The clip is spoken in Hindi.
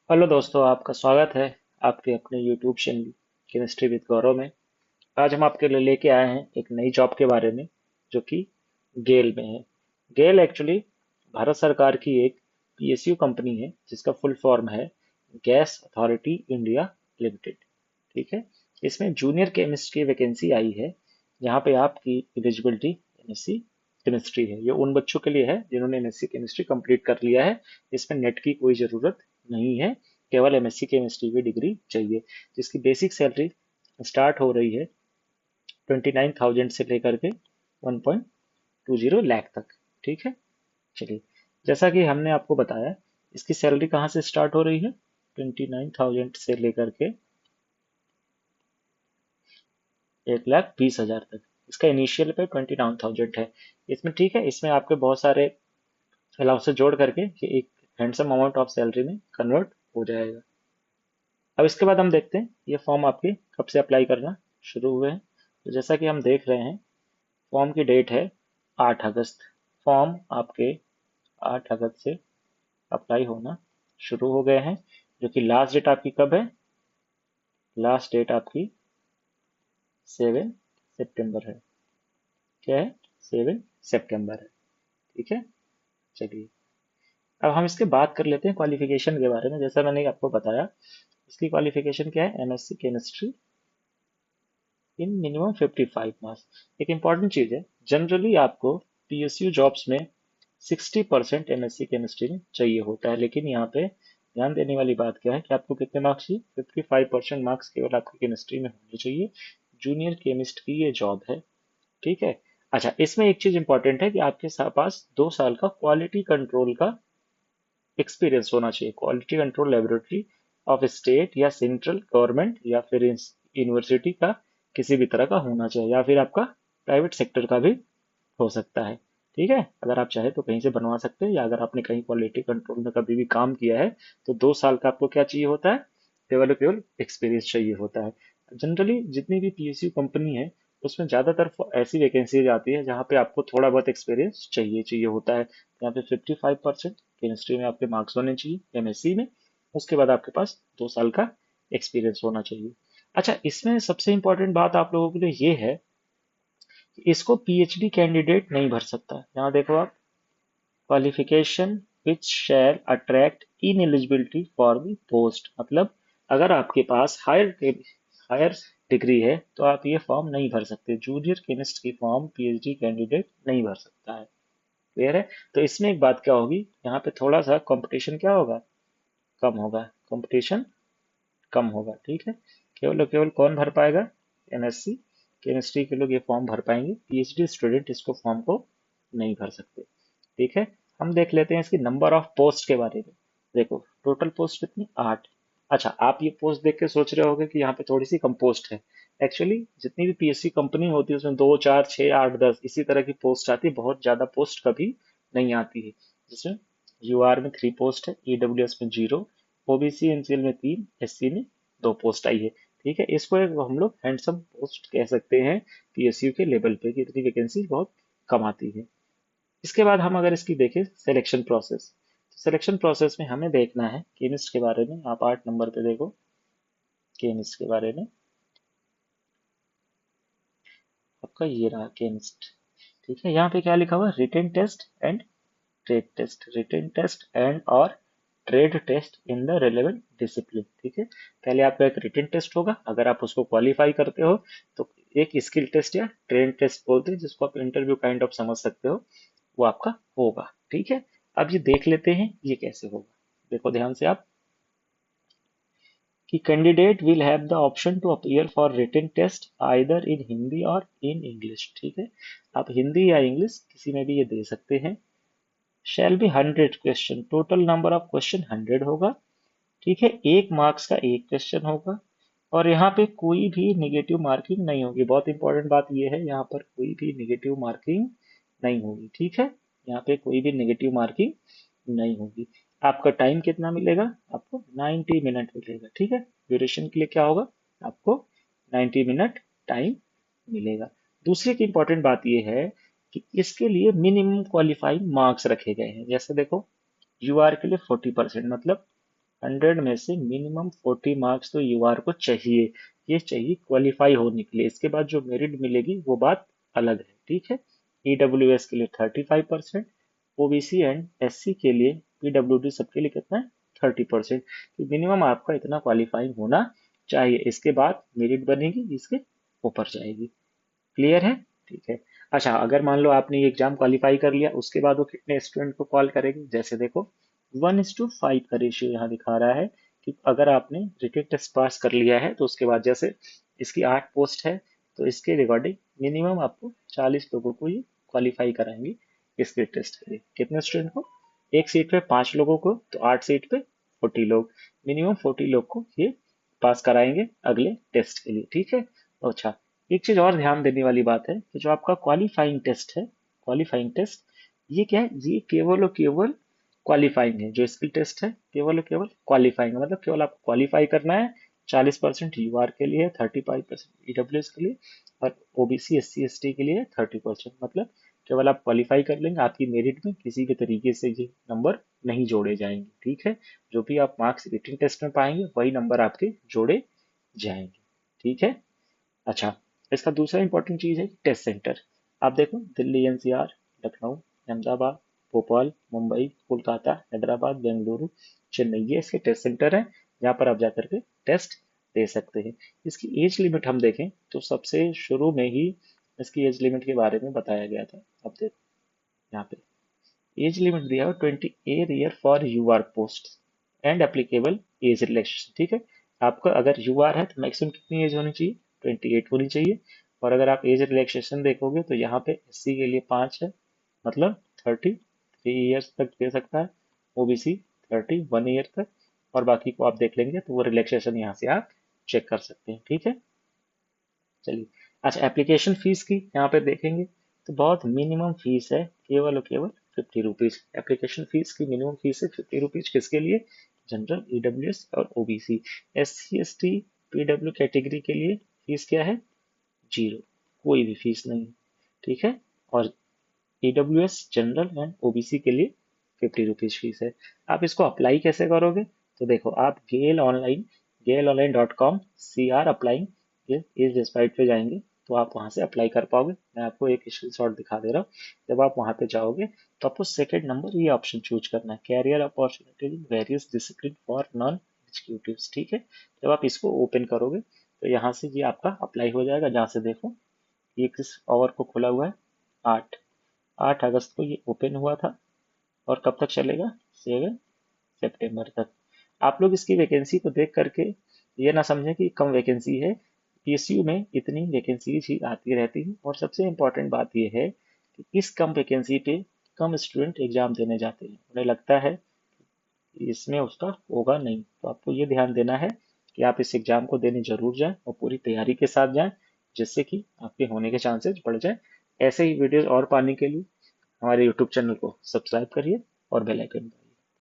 हेलो दोस्तों, आपका स्वागत है आपके अपने यूट्यूब चैनल केमिस्ट्री विद गौरव में। आज हम आपके लिए लेके आए हैं एक नई जॉब के बारे में जो कि गेल में है। गेल एक्चुअली भारत सरकार की एक पीएसयू कंपनी है जिसका फुल फॉर्म है गैस अथॉरिटी इंडिया लिमिटेड। ठीक है। इसमें जूनियर केमिस्ट की वैकेंसी आई है। यहाँ पे आपकी एलिजिबिलिटी एमएससी केमिस्ट्री है। ये उन बच्चों के लिए है जिन्होंने एमएससी केमिस्ट्री कंप्लीट कर लिया है। इसमें नेट की कोई ज़रूरत नहीं है, केवल एमएससी केमिस्ट्री की डिग्री चाहिए। जिसकी बेसिक सैलरी स्टार्ट हो रही है 29,000 से लेकर के 1.20 लाख तक। ठीक है। चलिए, जैसा कि हमने आपको बताया, इसकी सैलरी कहाँ से स्टार्ट हो रही है? 29,000 से लेकर के 1,20,000 तक। इसका इनिशियल पे 29,000 है इसमें। ठीक है। इसमें आपके बहुत सारे अलाउंस से जोड़ करके ये एक हैंडसम अमाउंट ऑफ सैलरी में कन्वर्ट हो जाएगा। अब इसके बाद हम देखते हैं ये फॉर्म आपके कब से अप्लाई करना शुरू हुए हैं। तो जैसा कि हम देख रहे हैं, फॉर्म की डेट है 8 अगस्त। फॉर्म आपके 8 अगस्त से अप्लाई होना शुरू हो गए हैं। जो कि लास्ट डेट आपकी कब है? लास्ट डेट आपकी 7 सितंबर है। क्या है? 7 सितंबर है। ठीक है। चलिए, अब हम इसके बात कर लेते हैं क्वालिफिकेशन के बारे में। जैसा मैंने आपको बताया, इसकी क्वालिफिकेशन क्या है? MSc chemistry in minimum 55 marks. एक इंपॉर्टेंट चीज है, जनरली आपको पीएसयू जॉब्स में 60% एमएससी केमिस्ट्री में चाहिए होता है, लेकिन यहाँ पे ध्यान देने वाली बात क्या है कि आपको कितने मार्क्स चाहिए? 55% मार्क्स केवल आपकी केमिस्ट्री में होने चाहिए। जूनियर केमिस्ट की ये जॉब है। ठीक है। अच्छा, इसमें एक चीज इंपॉर्टेंट है कि आपके पास 2 साल का क्वालिटी कंट्रोल का एक्सपीरियंस होना चाहिए। Quality control laboratory of state या सेंट्रल गवर्नमेंट या फिर यूनिवर्सिटी का किसी भी तरह का होना चाहिए, या फिर आपका प्राइवेट सेक्टर का भी हो सकता है। ठीक है। अगर आप चाहे तो कहीं से बनवा सकते हैं, या अगर आपने कहीं क्वालिटी कंट्रोल में कभी भी काम किया है तो 2 साल का आपको क्या चाहिए होता है? केवल और केवल एक्सपीरियंस चाहिए होता है। जनरली जितनी भी पीएसयू कंपनी है उसमें ज्यादातर ऐसी वैकेंसीज आती है जहाँ पे आपको थोड़ा बहुत एक्सपीरियंस चाहिए चाहिए होता है। यहाँ पे 55% केमिस्ट्री में आपके मार्क्स होने चाहिए एमएससी में। उसके बाद आपके पास 2 साल का एक्सपीरियंस होना चाहिए। अच्छा, इसमें सबसे इंपॉर्टेंट बात आप लोगों के लिए ये है कि इसको पीएचडी कैंडिडेट नहीं भर सकता। यहाँ देखो आप, qualification which shall attract in eligibility for the post. मतलब अगर आपके पास हायर हायर डिग्री है तो आप ये फॉर्म नहीं भर सकते। जूनियर केमिस्ट की फॉर्म पीएचडी कैंडिडेट नहीं भर सकता है। क्लियर है? तो इसमें एक बात क्या होगी, यहाँ पे थोड़ा सा कंपटीशन क्या होगा? कम होगा। कंपटीशन कम होगा। ठीक है। केवल और केवल कौन भर पाएगा? एमएससी केमिस्ट्री के लोग ये फॉर्म भर पाएंगे, पीएचडी स्टूडेंट इसको फॉर्म को नहीं भर सकते। ठीक है। हम देख लेते हैं इसकी नंबर ऑफ पोस्ट के बारे में। देखो, टोटल पोस्ट कितनी? 8। अच्छा, आप ये पोस्ट देख के सोच रहे होगे कि यहाँ पे थोड़ी सी कम पोस्ट है। एक्चुअली जितनी भी पीएससी कंपनी होती है उसमें 2, 4, 6, 8, 10 इसी तरह की पोस्ट आती है। बहुत ज्यादा पोस्ट कभी नहीं आती है। जिसमें यूआर में 3 पोस्ट है, ईडब्ल्यूएस में 0, ओबीसी एनसीएल में 3, एससी में 2 पोस्ट आई है। ठीक है। इसको एक हम लोग हैंडसम पोस्ट कह सकते हैं पीएसयू के लेवल पे, कि इतनी वैकेंसी बहुत कम आती है। इसके बाद हम अगर इसकी देखें सिलेक्शन प्रोसेस, तो सिलेक्शन प्रोसेस में हमें देखना है केमिस्ट के बारे में। आप 8 नंबर पे देखो केमिस्ट के बारे में। आपका ये रहा केमिस्ट। ठीक है। यहाँ पे क्या लिखा हुआ है? Written test and trade test. Written test and और trade test in the relevant discipline. ठीक है। पहले आपका एक रिटन टेस्ट होगा, अगर आप उसको क्वालिफाई करते हो तो एक स्किल टेस्ट या ट्रेड टेस्ट बोलते हैं, जिसको आप इंटरव्यू काइंड ऑफ समझ सकते हो, वो आपका होगा। ठीक है। अब ये देख लेते हैं ये कैसे होगा। देखो ध्यान से आप, कि candidate will have the option to appear for written test either in Hindi or in English. ठीक है। आप हिंदी या इंग्लिश किसी में भी ये दे सकते हैं। Shall be 100 question, total number of question 100 होगा। ठीक है। 1 मार्क्स का एक क्वेश्चन होगा। और यहाँ पे कोई भी निगेटिव मार्किंग नहीं होगी। बहुत इंपॉर्टेंट बात यह है, यहाँ पर कोई भी निगेटिव मार्किंग नहीं होगी। ठीक है। यहाँ पे कोई भी निगेटिव मार्किंग नहीं होगी। आपका टाइम कितना मिलेगा? आपको 90 मिनट मिलेगा। ठीक है। ड्यूरेशन के लिए क्या होगा? आपको 90 मिनट टाइम मिलेगा। दूसरी एक इंपॉर्टेंट बात यह है कि इसके लिए मिनिमम क्वालिफाइंग मार्क्स रखे गए हैं। जैसे देखो, यूआर के लिए 40%, मतलब 100 में से मिनिमम 40 मार्क्स तो यूआर को चाहिए। ये चाहिए क्वालिफाई होने के लिए। इसके बाद जो मेरिट मिलेगी वो बात अलग है, ठीक है। ईडब्ल्यूएस के लिए 35%, ओबीसी एंड एससी के लिए, पीडब्ल्यूडी सबके लिए कितना है, 30%। तो मिनिमम आपका इतना क्वालिफाइंग होना चाहिए। इसके बाद मेरिट बनेगी, इसके ऊपर जाएगी। क्लियर है? ठीक है। अच्छा, अगर मान लो आपने ये एग्जाम क्वालिफाई कर लिया, उसके बाद वो कितने स्टूडेंट को कॉल करेगी? जैसे देखो 1:5 का रेशियो यहाँ दिखा रहा है कि अगर आपने रिटेन टेस्ट पास कर लिया है तो उसके बाद जैसे इसकी 8 पोस्ट है, तो इसके रिगार्डिंग मिनिमम आपको 40 लोगों को ये क्वालिफाई कराएंगे इसके टेस्ट के लिए। कितने स्टूडेंट को? एक सीट पे 5 लोगों को, तो 8 सीट पे 40 लोग, मिनिमम 40 लोग को ये पास कराएंगे अगले टेस्ट के लिए, ठीक है। अच्छा, एक चीज और ध्यान देने वाली बात है कि जो आपका क्वालिफाइंग टेस्ट है, क्वालिफाइंग टेस्ट ये क्या है? ये केवल और केवल क्वालिफाइंग है। जो स्किल टेस्ट है केवल और केवल क्वालिफाइंग है, मतलब केवल आपको क्वालिफाई करना है। 40% यूआर के लिए, 35% ईडब्ल्यूएस के लिए, और ओबीसी एससी एसटी के लिए 30%। मतलब केवल आप क्वालिफाई कर लेंगे, आपकी मेरिट में किसी भी तरीके से ये नंबर नहीं जोड़े जाएंगे, ठीक है। जो भी आप मार्क्स रिटन टेस्ट में पाएंगे वही नंबर आपके जोड़े जाएंगे, ठीक है। अच्छा, इसका दूसरा इंपॉर्टेंट चीज है टेस्ट सेंटर। आप देखो दिल्ली एनसीआर, लखनऊ, अहमदाबाद, भोपाल, मुंबई, कोलकाता, हैदराबाद, बेंगलुरु, चेन्नई, ये इसके टेस्ट सेंटर हैं जहाँ पर आप जाकर के टेस्ट दे सकते हैं। इसकी एज लिमिट हम देखें तो सबसे शुरू में ही इसकी एज लिमिट के बारे में बताया गया था। अब देखो यहाँ पे एज लिमिट दिया है 28 year for UR post and applicable age relaxation, ठीक है। आपका अगर यूआर है तो मैक्सिमम कितनी एज होनी चाहिए? 28 होनी चाहिए। और अगर आप एज रिलैक्सेशन देखोगे तो यहाँ पे एससी के लिए 5 है, मतलब 33 ईयर्स तक दे सकता है, ओबीसी 31 ईयर तक, और बाकी को आप देख लेंगे तो वो रिलैक्सेशन यहाँ से आप चेक कर सकते हैं, ठीक है। चलिए, अच्छा एप्लीकेशन फीस की यहाँ पे देखेंगे तो बहुत मिनिमम फीस है, केवल और केवल 50 रुपीज। एप्लीकेशन फीस की मिनिमम फीस है 50 रुपीज। किसके लिए? जनरल, ईडब्ल्यूएस और OBC. SC ST PwD category के लिए फीस क्या है? 0, कोई भी फीस नहीं, ठीक है। और ईडब्ल्यूएस, जनरल एंड ओबीसी के लिए 50 रुपीज फीस है। आप इसको अप्लाई कैसे करोगे? तो देखो आप GALE online.com CR अप्लाइंग, ये इस वेबसाइट पे जाएंगे तो आप वहां से अप्लाई कर पाओगे। मैं आपको एक स्क्रीनशॉट दिखा दे रहा हूँ। जब आप वहां पे जाओगे तो आपको सेकंड नंबर ये ऑप्शन चूज करना है, career opportunity in various discipline for non executives, ठीक है। जब आप इसको ओपन करोगे तो यहाँ से ये आपका अप्लाई हो जाएगा। जहाँ से देखो ये किस आवर को खुला हुआ है? 8 8 अगस्त को ये ओपन हुआ था, और कब तक चलेगा? 7 सितंबर तक। आप लोग इसकी वैकेंसी को देख करके ये ना समझें कि कम वैकेंसी है। पीएसयू में इतनी वैकेंसीज ही आती रहती है, और सबसे इम्पोर्टेंट बात यह है कि इस कम वैकेंसी पे कम स्टूडेंट एग्जाम देने जाते हैं। उन्हें लगता है कि इसमें उसका होगा नहीं। तो आपको ये ध्यान देना है कि आप इस एग्जाम को देने जरूर जाएं और पूरी तैयारी के साथ जाएं, जिससे कि आपके होने के चांसेस बढ़ जाए। ऐसे ही वीडियोस और पाने के लिए हमारे यूट्यूब चैनल को सब्सक्राइब करिए और बेल आइकन